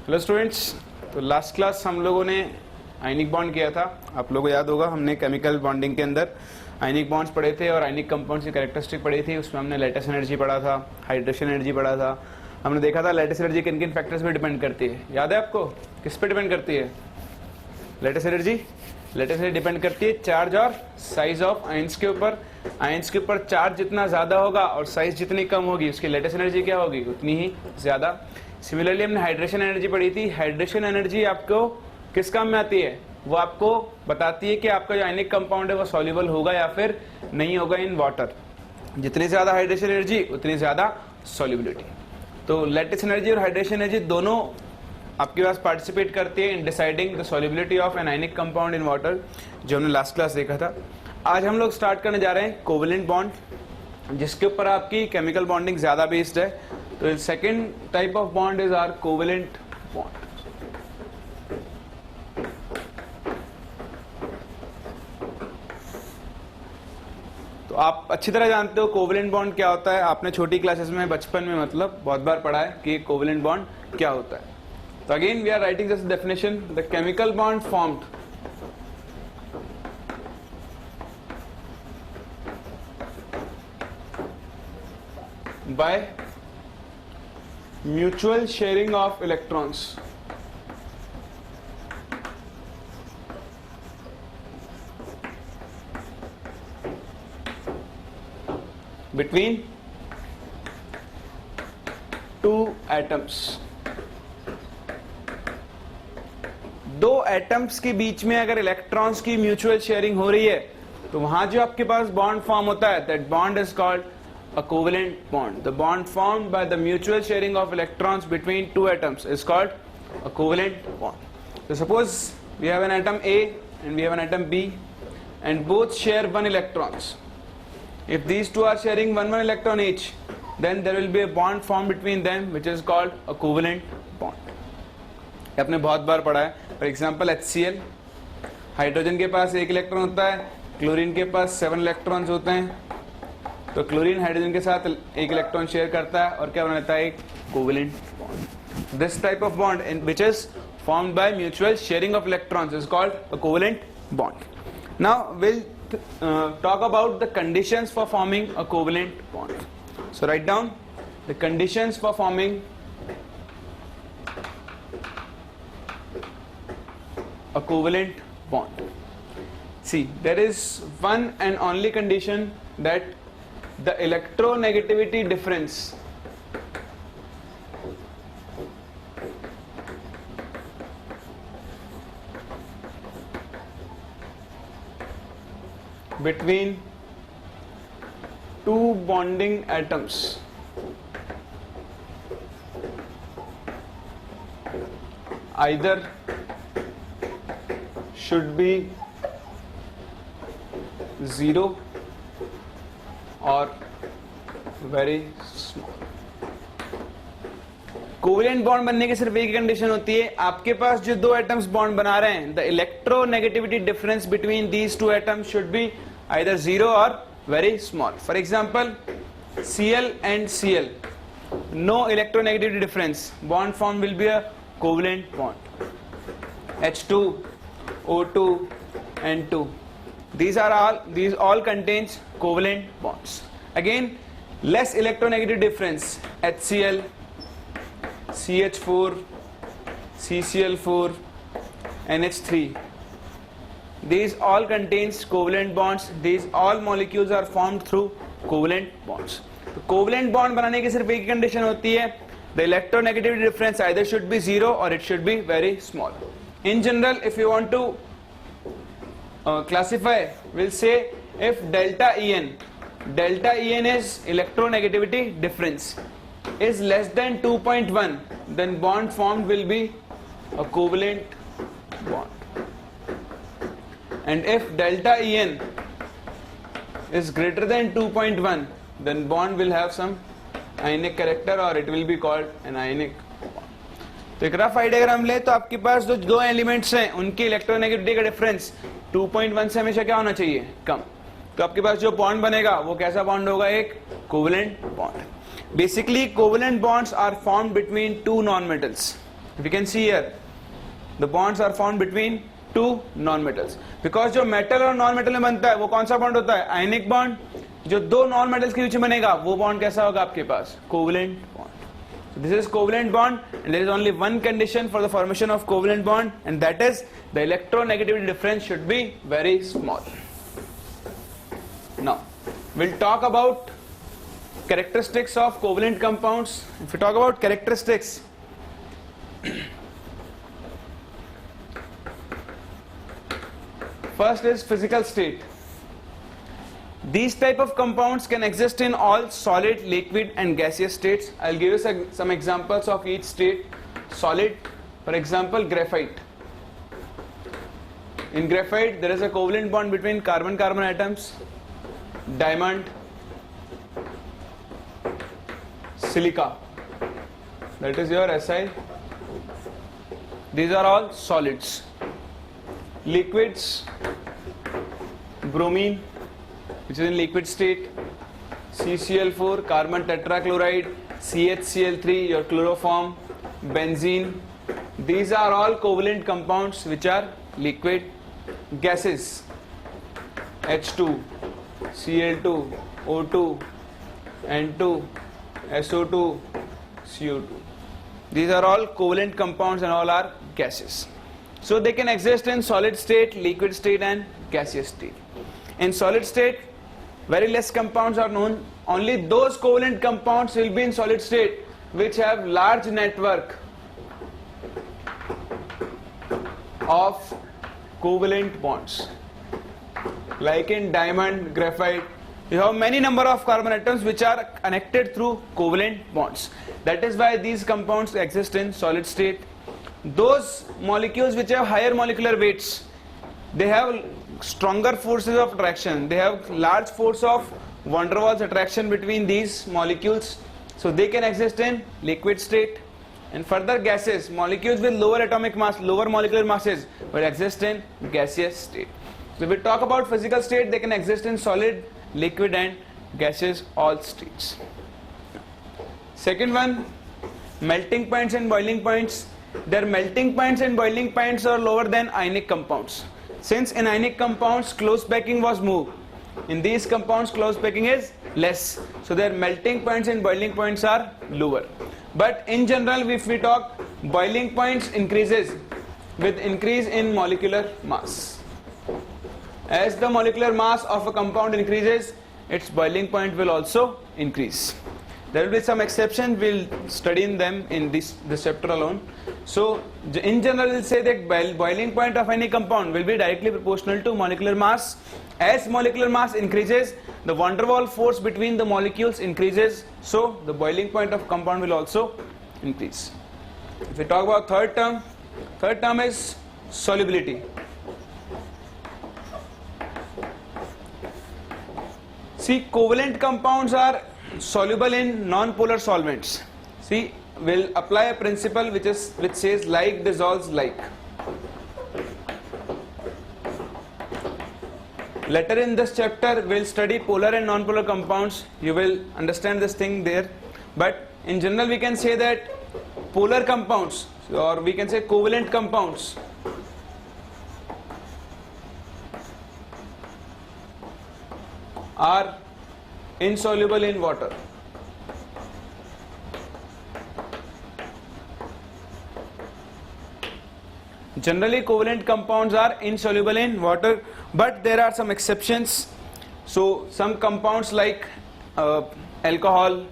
Hello students, तो last class हम लोगों ने आयनिक बॉन्ड किया था। आप लोगों को याद होगा, हमने केमिकल बॉन्डिंग के अंदर आयनिक बॉन्ड्स पढ़े थे और आयनिक कंपाउंड्स की कैरेक्टरिस्टिक पढ़ी थी। उसमें हमने लैटिस एनर्जी पढ़ा था, हाइड्रेशन एनर्जी पढ़ा था। हमने देखा था लैटिस एनर्जी किन किन फैक्टर्स पे डिपेंड करती है। याद है आपको, किस पे डिपेंड करती है lattice energy? Lattice energy depend करती है चार्ज और साइज ऑफ आयंस के ऊपर। आयंस के ऊपर चार्ज जितना ज्यादा होगा और साइज जितनी कम होगी, उसकी लैटिस एनर्जी क्या होगी? उतनी ही ज्यादा। सिमिलरली हमने हाइड्रेशन एनर्जी पढ़ी थी। हाइड्रेशन एनर्जी आपको किस काम में आती है? वो आपको बताती है कि आपका जो आयनिक कंपाउंड है वो सॉल्युबल होगा या फिर नहीं होगा इन वाटर। जितनी ज्यादा हाइड्रेशन एनर्जी उतनी ज्यादा सॉल्युबिलिटी। तो लैटिस एनर्जी और हाइड्रेशन एनर्जी दोनों आपके पास पार्टिसिपेट करती है in deciding the solubility of an ionic compound in water, जो हमने लास्ट क्लास देखा था। आज हम लोग स्टार्ट करने जा रहे हैं कोवेलेंट बॉन्ड, जिसके ऊपर आपकी केमिकल बॉन्डिंग ज्यादा बेस्ड है। तो second type of bond is are covalent bond. तो आप अच्छी तरह जानते हो कोवेलेंट बॉन्ड क्या होता है। आपने छोटी क्लासेस में बचपन में मतलब बहुत बार पढ़ा है कि कोवेलेंट बॉन्ड क्या होता है। तो again we are writing this definition, the chemical bond formed by mutual sharing of electrons between two atoms। दो एटम्स के बीच में अगर इलेक्ट्रॉन्स की म्यूचुअल शेयरिंग हो रही है तो वहां जो आपके पास बॉन्ड फॉर्म होता है, that bond is called a covalent bond। The bond formed by the mutual sharing of electrons between two atoms is called a covalent bond। So suppose we have an atom A and we have an atom B and both share one electrons। If these two are sharing one electron each, then there will be a bond formed between them which is called a covalent bond। आपने बहुत बार पढ़ा है। For example HCl, hydrogen के पास एक electron होता है, chlorine के पास 7 electrons होते हैं। तो क्लोरीन हाइड्रोजन के साथ एक इलेक्ट्रॉन शेयर करता है और क्या बनाता है? एक covalent bond. This type of bond in which is formed by mutual sharing of electrons is called a covalent bond. Now will talk about the conditions for forming a covalent bond. So write down the conditions for forming a covalent bond। See, there is one and only condition, that the electronegativity difference between two bonding atoms either should be 0 और very small. Covalent bond बनने की सिर्फ एक condition होती है, आपके पास जो दो एटम्स बॉन्ड बना रहे हैं, the electronegativity difference between these two atoms should be either 0 और very small. For example Cl and Cl, no electronegativity difference, bond form will be a covalent bond। H2, O2 and 2, these all contains covalent bonds। Again, less electronegative difference, HCl, CH4, CCl4, NH3, these all contains covalent bonds। These all molecules are formed through covalent bonds। तो covalent bond बनाने की सिर्फ एक condition होती है, the electronegativity difference either should be 0 or it should be very small। In general, if you want to classify, we'll say if delta En is electronegativity difference is less than 2.1, then bond formed will be a covalent bond। And if delta En is greater than 2.1, then bond will have some ionic character or it will be called an ionic bond। तो एक rough idea अगर हम ले तो आपके पास जो दो elements हैं उनकी इलेक्ट्रोनेगेटिविटी का डिफरेंस 2.1 से हमेशा क्या होना चाहिए? कम। तो आपके पास जो बॉन्ड बनेगा वो कैसा बॉन्ड होगा? एक covalent bond. Basically covalent bonds are formed between two non metals. We can see here the bonds are found between two non-metals. Because जो metal और non-metal में बनता है वो कौन सा bond होता है? Ionic bond. जो दो non-metals के बीच में बनेगा वो bond कैसा होगा आपके पास? Covalent bond. So this is covalent bond, and there is only one condition for the formation of covalent bond, and that is the electronegativity difference should be very small. Now we'll talk about characteristics of covalent compounds. If we talk about characteristics, first is physical state. These type of compounds can exist in all solid, liquid and gaseous states. I'll give you some examples of each state. Solid, for example, graphite. In graphite there is a covalent bond between carbon-carbon atoms, diamond, silica, that is your Si. These are all solids. Liquids, bromine, which is in liquid state, CCl4, carbon tetrachloride, CHCl3, your chloroform, benzene. These are all covalent compounds which are liquid. Gases, H2, Cl2, O2, N2, SO2, CO2. These are all covalent compounds and all are gases. So they can exist in solid state, liquid state and gaseous state. In solid state, very less compounds are known. Only those covalent compounds will be in solid state which have large network of covalent bonds. Like in diamond, graphite, you have many number of carbon atoms which are connected through covalent bonds. That is why these compounds exist in solid state. Those molecules which have higher molecular weights, they have stronger forces of attraction. They have large force of van der Waals attraction between these molecules. So they can exist in liquid state. And further gases, molecules with lower atomic mass, lower molecular masses will exist in gaseous state. So if we talk about physical state, they can exist in solid, liquid and gaseous all states. Second one, melting points and boiling points. Their melting points and boiling points are lower than ionic compounds. Since in ionic compounds close packing was more, in these compounds close packing is less. So their melting points and boiling points are lower. But in general, if we talk, boiling points increases with increase in molecular mass. As the molecular mass of a compound increases, its boiling point will also increase. There will be some exceptions, we'll study in them in this chapter alone. So in general, we'll say that boiling point of any compound will be directly proportional to molecular mass. As molecular mass increases, the van der Waals force between the molecules increases, so the boiling point of compound will also increase. If we talk about third term is solubility. See, covalent compounds are soluble in non-polar solvents. See, we'll apply a principle which says like dissolves like. Later in this chapter, we'll study polar and non-polar compounds. You will understand this thing there. But in general, we can say that polar compounds, or we can say covalent compounds, are insoluble in water. Generally, covalent compounds are insoluble in water, but there are some exceptions. So some compounds like alcohol,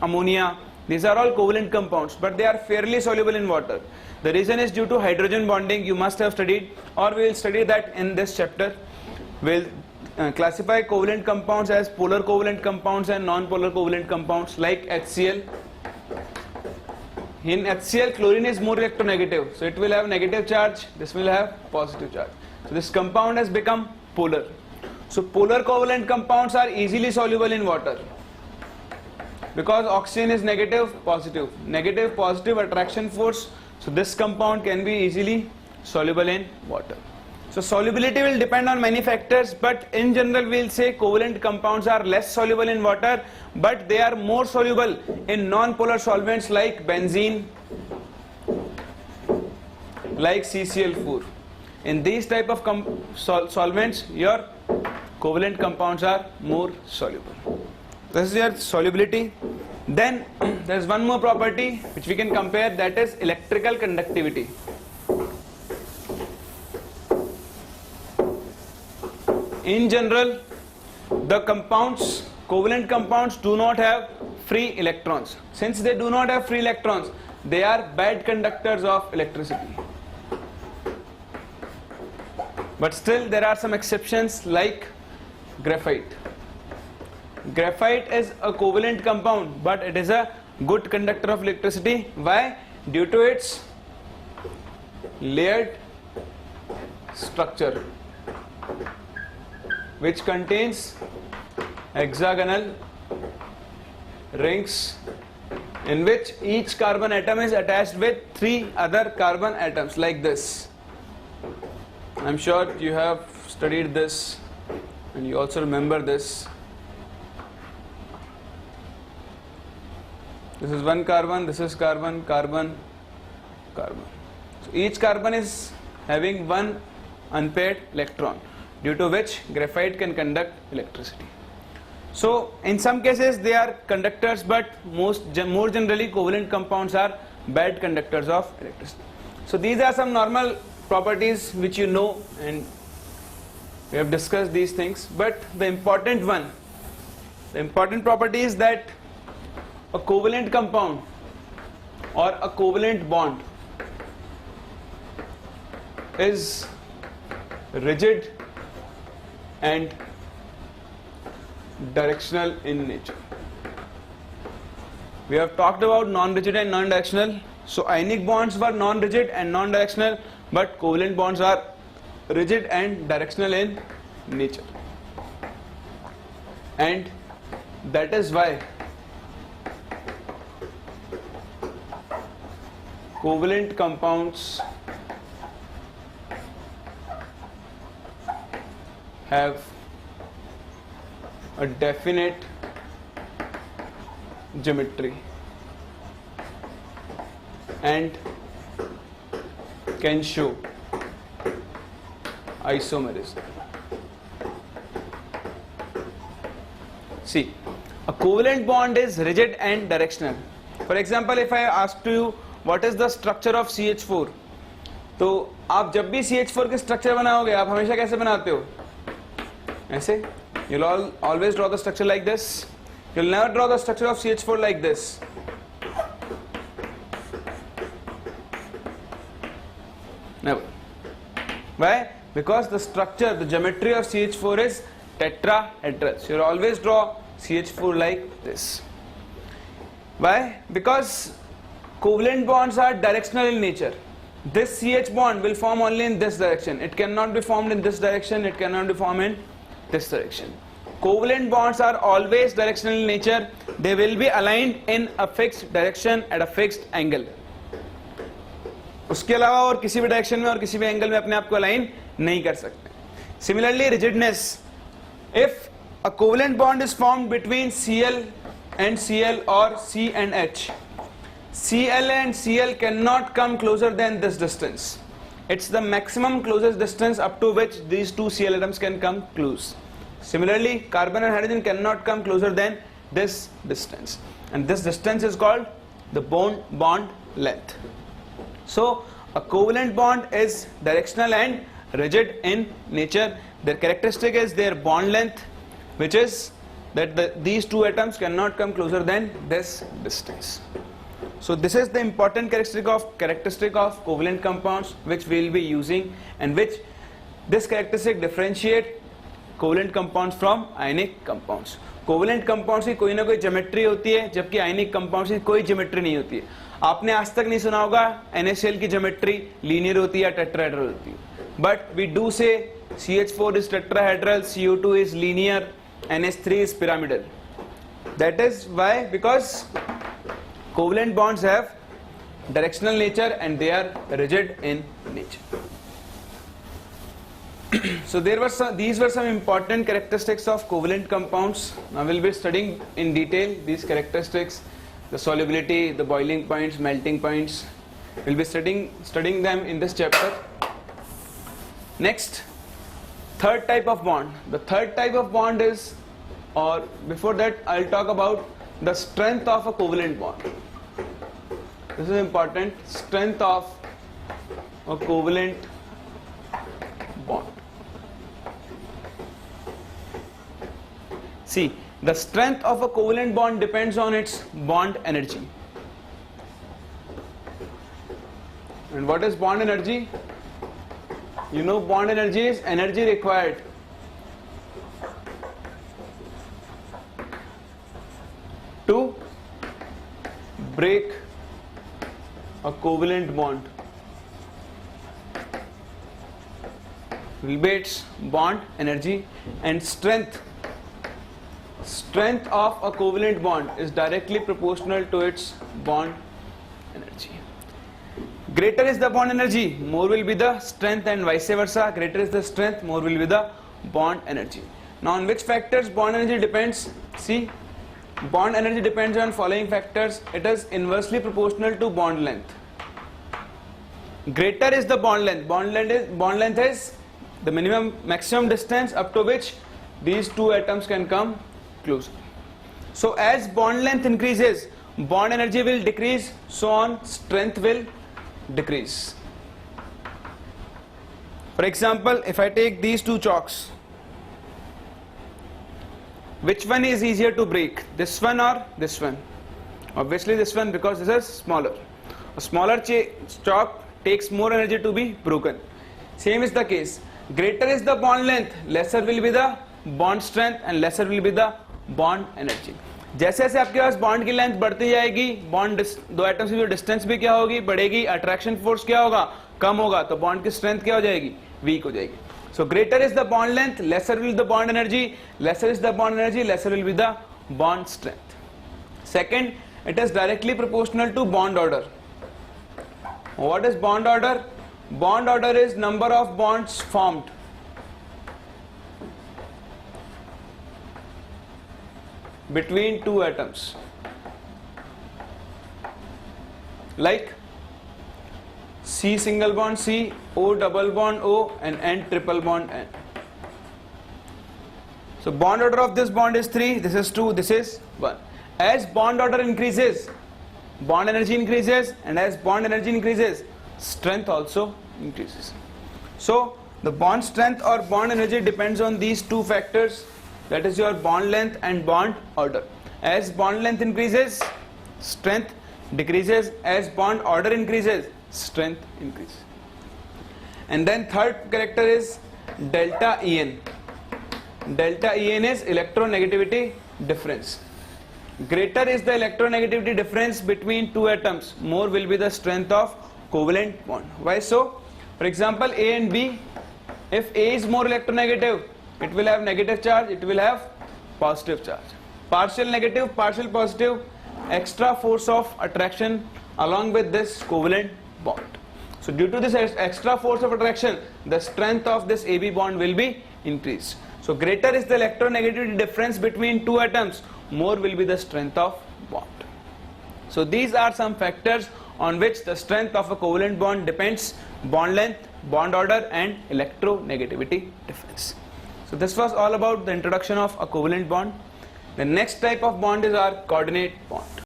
ammonia, these are all covalent compounds, but they are fairly soluble in water. The reason is due to hydrogen bonding. You must have studied, or we will study that in this chapter. We'll classify covalent compounds as polar covalent compounds and non-polar covalent compounds like HCl. In HCl, chlorine is more electronegative, so it will have negative charge, this will have positive charge. So this compound has become polar. So polar covalent compounds are easily soluble in water because oxygen is negative, positive. Negative, positive attraction force, so this compound can be easily soluble in water. So solubility will depend on many factors, but in general we will say covalent compounds are less soluble in water, but they are more soluble in non-polar solvents like benzene, like CCl4. In these type of solvents, your covalent compounds are more soluble. This is your solubility. Then there is one more property which we can compare, that is electrical conductivity. In general, the compounds, covalent compounds, do not have free electrons. Since they do not have free electrons, they are bad conductors of electricity. But still there are some exceptions like graphite. Graphite is a covalent compound, but it is a good conductor of electricity. Why? Due to its layered structure, which contains hexagonal rings in which each carbon atom is attached with 3 other carbon atoms like this. I'm sure you have studied this and you also remember this. This is one carbon, this is carbon, carbon, carbon. So each carbon is having one unpaired electron, due to which graphite can conduct electricity. So in some cases they are conductors, but more generally covalent compounds are bad conductors of electricity. So these are some normal properties which you know, and we have discussed these things. But the important one, the important property is that a covalent compound or a covalent bond is rigid and directional in nature. We have talked about non-rigid and non-directional. So ionic bonds were non-rigid and non-directional, but covalent bonds are rigid and directional in nature. And that is why covalent compounds have a definite geometry and can show isomerism. See, a covalent bond is rigid and directional. For example, if I ask you what is the structure of CH4, तो आप जब भी CH4 के structure बनाओगे आप हमेशा कैसे बनाते हो? ऐसे? You'll always draw the structure like this. You'll never draw the structure of CH4 like this. Never. Why? Because the structure, the geometry of CH4 is tetrahedral. So you'll always draw CH4 like this. Why? Because covalent bonds are directional in nature. This CH bond will form only in this direction. It cannot be formed in this direction. It cannot be formed in this direction. Covalent bonds are always directional in nature. They will be aligned in a fixed direction at a fixed angle. उसके अलावा और किसी भी direction में और किसी भी angle में अपने आप को अलाइन नहीं कर सकते. Similarly, rigidness. If a covalent bond is formed between Cl and Cl or C and H, Cl and Cl cannot come closer than this distance. It's the maximum closest distance up to which these two Cl atoms can come close. Similarly, carbon and hydrogen cannot come closer than this distance, and this distance is called the bond length. So a covalent bond is directional and rigid in nature. Their characteristic is their bond length, which is that these two atoms cannot come closer than this distance. So this is the important characteristic of covalent compounds which we will be using, and which this characteristic differentiate covalent compounds from ionic compounds. Covalent compounds की कोई ना कोई geometry होती है, जबकि ionic compounds की कोई geometry नहीं होती है. आपने आज तक नहीं सुना होगा NaCl की ज्योमेट्री लीनियर होती है या टेट्राहेड्रल होती है, बट वी डू से CH4 is tetrahedral, CO2 is linear, NH3 is pyramidal. That is why, because covalent bonds have directional nature and they are rigid in nature. So these were some important characteristics of covalent compounds. Now we'll be studying in detail these characteristics, the solubility, the boiling points, melting points, We'll be studying them in this chapter. Next, third type of bond. The third type of bond is, or before that I'll talk about the strength of a covalent bond. This is important, strength of a covalent bond. See, the strength of a covalent bond depends on its bond energy. And what is bond energy? You know, bond energy is energy required to break a covalent bond. Will be its bond energy, and strength of a covalent bond is directly proportional to its bond energy. Greater is the bond energy, more will be the strength, and vice versa. Greater is the strength, more will be the bond energy. Now, on which factors bond energy depends? See, bond energy depends on following factors. It is inversely proportional to bond length. Greater is the bond length. Bond length is the maximum distance up to which these two atoms can come closer. So as bond length increases, bond energy will decrease, so on strength will decrease. For example, if I take these two chalks, which one is easier to break, this one or this one? Obviously this one, because this is smaller. A smaller chalk takes more energy to be broken. Same is the case. Greater is the bond length, lesser will be the bond strength and lesser will be the bond energy. जैसे जैसे आपके पास bond की length बढ़ती जाएगी, bond दो atoms की जो distance भी क्या होगी, बढ़ेगी, अट्रैक्शन फोर्स क्या होगा, कम होगा, तो बॉन्ड की स्ट्रेंथ क्या हो जाएगी, वीक हो जाएगी. So greater is the bond length, lesser will be the bond energy, lesser is the bond energy, lesser will be the bond strength. Second, it is directly proportional to bond order. What is bond order? Bond order is number of bonds formed. Between two atoms. Like C single bond C, O double bond O, and N triple bond N. So bond order of this bond is 3, this is 2, this is 1. As bond order increases, bond energy increases, and as bond energy increases, strength also increases. So the bond strength or bond energy depends on these two factors, that is your bond length and bond order. As bond length increases, strength decreases. As bond order increases, strength increases. And then third character is delta En. Delta En is electronegativity difference. Greater is the electronegativity difference between two atoms, more will be the strength of covalent bond. Why so? For example, A and B, if A is more electronegative, it will have negative charge, it will have positive charge. Partial negative, partial positive, extra force of attraction along with this covalent bond. So due to this extra force of attraction, the strength of this AB bond will be increased. So greater is the electronegativity difference between two atoms, more will be the strength of bond. So these are some factors on which the strength of a covalent bond depends: bond length, bond order, and electronegativity difference. So this was all about the introduction of a covalent bond. The next type of bond is our coordinate bond.